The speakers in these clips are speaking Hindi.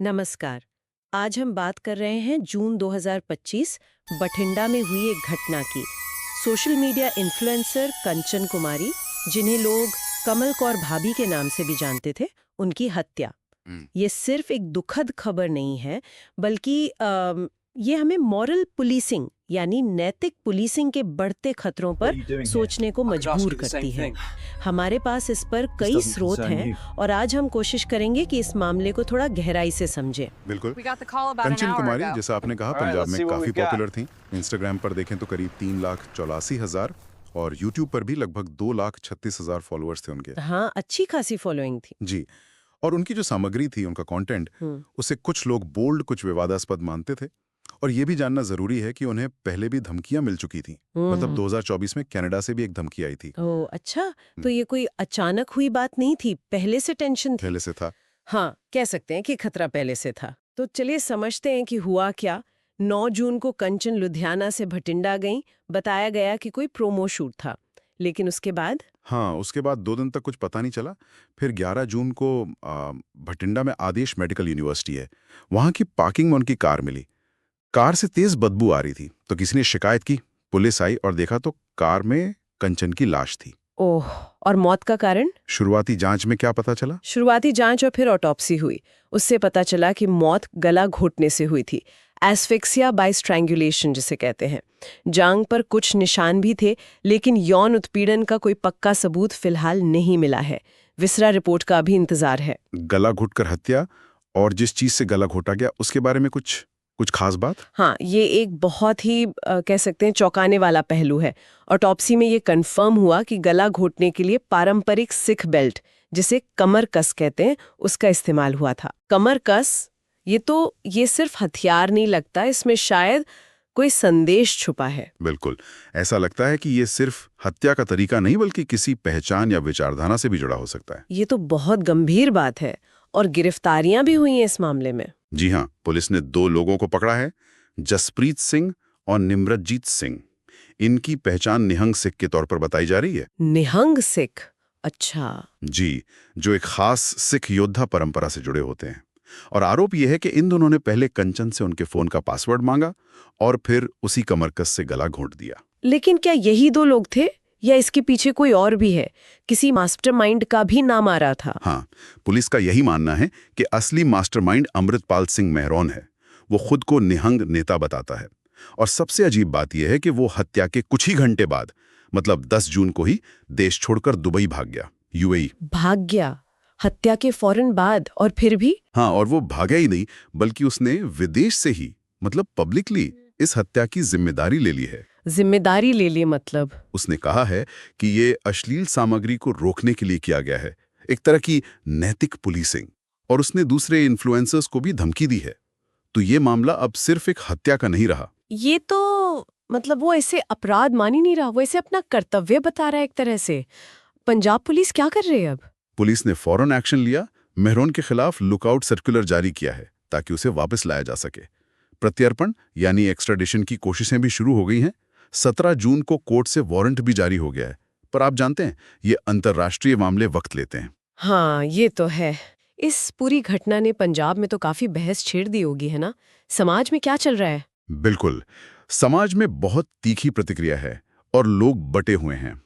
नमस्कार। आज हम बात कर रहे हैं जून 2025 बठिंडा में हुई एक घटना की। सोशल मीडिया इन्फ्लुएंसर कंचन कुमारी, जिन्हें लोग कमल कौर भाभी के नाम से भी जानते थे, उनकी हत्या। हम्म, ये सिर्फ एक दुखद खबर नहीं है, बल्कि ये हमें मॉरल पुलिसिंग यानी नैतिक पुलिसिंग के बढ़ते खतरों पर सोचने को मजबूर करती है। हमारे पास इस पर कई स्रोत हैं और आज हम कोशिश करेंगे कि इस मामले को थोड़ा गहराई से समझें। बिल्कुल। We got the call about an Kanchan hour Kumari, ago. जैसा आपने कहा, All right, पंजाब let's में see what काफी we've got. पॉपुलर थी। इंस्टाग्राम पर देखें तो करीब 3,84,000 और यूट्यूब पर भी लगभग 2,36,000 फॉलोअर्स थे उनके। हाँ, अच्छी खासी फॉलोइंग थी। जी। और उनकी जो सामग्री थी, उनका कंटेंट, उसे कुछ लोग बोल्ड, कुछ विवादास्पद मानते थे। और ये भी जानना जरूरी है कि उन्हें पहले भी धमकियां मिल चुकी थी। मतलब 2024 में कनाडा से भी एक धमकी आई थी। ओह अच्छा, तो ये कोई अचानक हुई बात नहीं थी, पहले से टेंशन थी। पहले से था। हाँ, कह सकते हैं कि खतरा पहले से था। तो चलिए समझते हैं कि हुआ क्या। 9 जून को कंचन लुधियाना से भटिंडा गईं। बताया गया कि कोई प्रोमो शूट था, लेकिन उसके बाद हाँ, उसके बाद 2 दिन तक कुछ पता नहीं चला। फिर 11 जून को भटिंडा में आदेश मेडिकल यूनिवर्सिटी है, वहां की पार्किंग में उनकी कार मिली। कार से तेज बदबू आ रही थी, तो किसी ने शिकायत की। पुलिस आई और देखा तो कार में कंचन की लाश थी। ओह, और मौत का कारण? शुरुआती जांच में क्या पता चला? शुरुआती जांच और फिर ऑटोप्सी हुई। उससे पता चला कि मौत गला घोटने से हुई थी, एस्फिक्सिया बाय स्ट्रैंगुलेशन जिसे कहते हैं। जांघ पर कुछ निशान भी थे, लेकिन यौन उत्पीड़न का कोई पक्का सबूत फिलहाल नहीं मिला है। विसरा रिपोर्ट का अभी इंतजार है। गला घुटकर हत्या, और जिस चीज से गला घोटा गया उसके बारे में कुछ खास बात? हाँ, ये एक बहुत ही कह सकते हैं चौंकाने वाला पहलू है। ऑटोप्सी में ये कंफर्म हुआ कि गला घोटने के लिए पारंपरिक सिख बेल्ट, जिसे कमर कस कहते हैं, उसका इस्तेमाल हुआ था। कमर कस, ये सिर्फ हथियार नहीं लगता, इसमें शायद कोई संदेश छुपा है। बिल्कुल। ऐसा लगता है कि ये सिर्फ हत्या का तरीका नहीं, बल्कि किसी पहचान या विचारधारा से भी जुड़ा हो सकता है। ये तो बहुत गंभीर बात है, और गिरफ्तारियां भी हुई हैं इस मामले में। जी हाँ, पुलिस ने 2 लोगों को पकड़ा है, जसप्रीत सिंह और निम्रतजीत सिंह। इनकी पहचान निहंग सिख के तौर पर बताई जा रही है। निहंग सिख? अच्छा। जी, जो एक खास सिख योद्धा परंपरा से जुड़े होते हैं। और आरोप यह है कि इन दोनों ने पहले कंचन से उनके फोन का पासवर्ड मांगा और फिर उसी कमरकस से गला घोंट दिया। लेकिन क्या यही 2 लोग थे, या इसके पीछे कोई और भी है? किसी मास्टरमाइंड का भी नाम आ रहा था। हाँ, पुलिस का यही मानना है कि असली मास्टरमाइंड अमृतपाल सिंह मेहरोन है। वो खुद को निहंग नेता बताता है। और सबसे अजीब बात यह है कि वो हत्या के कुछ ही घंटे बाद, मतलब 10 जून को ही देश छोड़कर दुबई भाग गया, यूएई। भाग गया? हत्या के फौरन बाद? और फिर भी? हाँ, और वो भागा ही नहीं, बल्कि उसने विदेश से ही, मतलब पब्लिकली, इस हत्या की जिम्मेदारी ले ली है। जिम्मेदारी ले ली मतलब? उसने कहा है कि ये अश्लील सामग्री को रोकने के लिए किया गया है, एक तरह की नैतिक पुलिसिंग। और उसने दूसरे इन्फ्लुएंसर्स को भी धमकी दी है। तो ये मामला अब सिर्फ एक हत्या का नहीं रहा। ये तो मतलब वो ऐसे अपराध मान ही नहीं रहा, वो ऐसे अपना कर्तव्य बता रहा है एक तरह से। पंजाब पुलिस क्या कर रही है अब? पुलिस ने फौरन एक्शन लिया, मेहरोन के खिलाफ लुकआउट सर्कुलर जारी किया है ताकि उसे वापस लाया जा सके। प्रत्यर्पण यानी एक्स्ट्राडिशन की कोशिशें भी शुरू हो गई हैं। 17 जून को कोर्ट से वारंट भी जारी हो गया है। पर आप जानते हैं, ये अंतर्राष्ट्रीय मामले वक्त लेते हैं। हाँ, ये तो है। इस पूरी घटना ने पंजाब में तो काफी बहस छेड़ दी होगी, है ना? समाज में क्या चल रहा है? बिल्कुल, समाज में बहुत तीखी प्रतिक्रिया है और लोग बटे हुए हैं।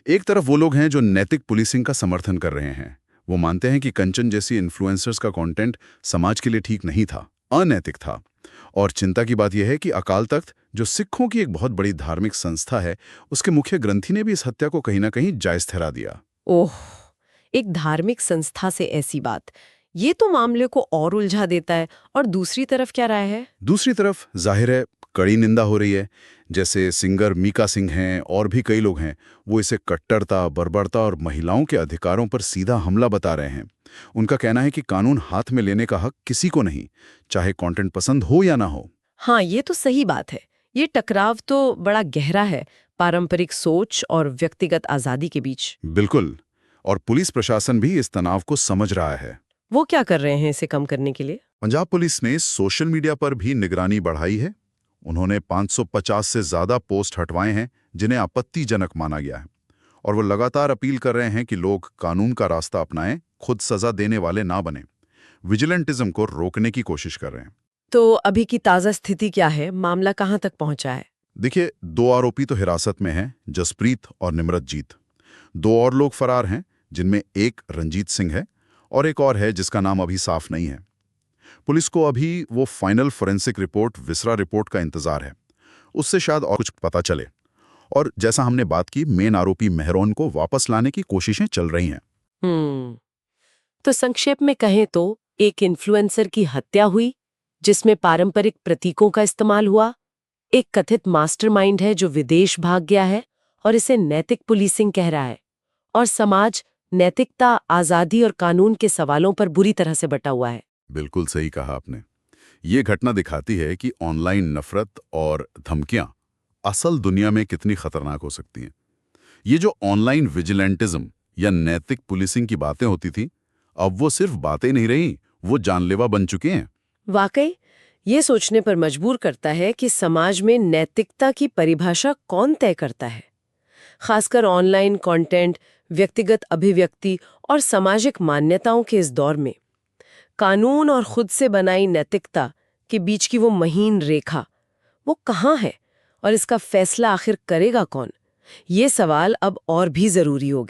एक तरफ वो लोग हैं जो नैतिक पुलिसिंग का समर्थन कर रहे हैं। वो मानते हैं कि कंचन जैसी इन्फ्लुएंसर्स का कंटेंट समाज के लिए ठीक नहीं था, अनैतिक था। और चिंता की बात यह है कि अकाल तख्त, जो सिखों की एक बहुत बड़ी धार्मिक संस्था है, उसके मुख्य ग्रंथी ने भी इस हत्या को कहीं ना कहीं जायज ठहरा दिया। ओह, एक धार्मिक संस्था से ऐसी बात, ये तो मामले को और उलझा देता है। और दूसरी तरफ क्या राय है? दूसरी तरफ जाहिर है कड़ी निंदा हो रही है। जैसे सिंगर मीका सिंह हैं और भी कई लोग हैं, वो इसे कट्टरता, बर्बरता और महिलाओं के अधिकारों पर सीधा हमला बता रहे हैं। उनका कहना है कि कानून हाथ में लेने का हक किसी को नहीं, चाहे कंटेंट पसंद हो या ना हो। हाँ, ये तो सही बात है। ये टकराव तो बड़ा गहरा है, पारंपरिक सोच और व्यक्तिगत आजादी के बीच। बिल्कुल। और पुलिस प्रशासन भी इस तनाव को समझ रहा है। वो क्या कर रहे हैं इसे कम करने के लिए? पंजाब पुलिस ने सोशल मीडिया पर भी निगरानी बढ़ाई है। उन्होंने 550 से ज्यादा पोस्ट हटवाए हैं जिन्हें आपत्तिजनक माना गया है। और वो लगातार अपील कर रहे हैं कि लोग कानून का रास्ता अपनाएं, खुद सजा देने वाले ना बने। विजिलेंटिज्म को रोकने की कोशिश कर रहे हैं। तो अभी की ताज़ा स्थिति क्या है? मामला कहाँ तक पहुंचा है? देखिए, 2 आरोपी तो हिरासत में हैं, जसप्रीत और निमरतजीत। 2 और लोग फरार हैं, जिनमें एक रंजीत सिंह है और एक और है जिसका नाम अभी साफ नहीं है। पुलिस को अभी वो final forensic report, viscera report का इंतजार है। उससे शायद और कुछ पता चले। और जैसा हमने बात की, मेन आरोपी मेहरौन को वापस लाने की कोशिशें चल रही हैं। तो संक्षेप में कहें तो एक इन्फ्लुएंसर की हत्या हुई, जिसमें पारंपरिक प्रतीकों का इस्तेमाल हुआ। एक कथित मास्टरमाइंड है जो विदेश भाग गया है और इसे नैतिक पुलिसिंग कह रहा है। और समाज नैतिकता, आजादी और कानून के सवालों पर बुरी तरह से बटा हुआ है। बिल्कुल सही कहा आपने। ये घटना दिखाती है कि ऑनलाइन नफरत और धमकियां असल दुनिया में कितनी खतरनाक हो सकती हैं। ये जो ऑनलाइन विजिलेंटिज्म या नैतिक पुलिसिंग की बातें होती थी, अब वो सिर्फ बातें नहीं रही, वो जानलेवा बन चुके हैं। वाकई ये सोचने पर मजबूर करता है कि समाज में नैतिकता की परिभाषा कौन तय करता है। खासकर ऑनलाइन कंटेंट, व्यक्तिगत अभिव्यक्ति और सामाजिक मान्यताओं के इस दौर में कानून और खुद से बनाई नैतिकता के बीच की वो महीन रेखा, वो कहाँ है और इसका फैसला आखिर करेगा कौन? ये सवाल अब और भी जरूरी हो गया।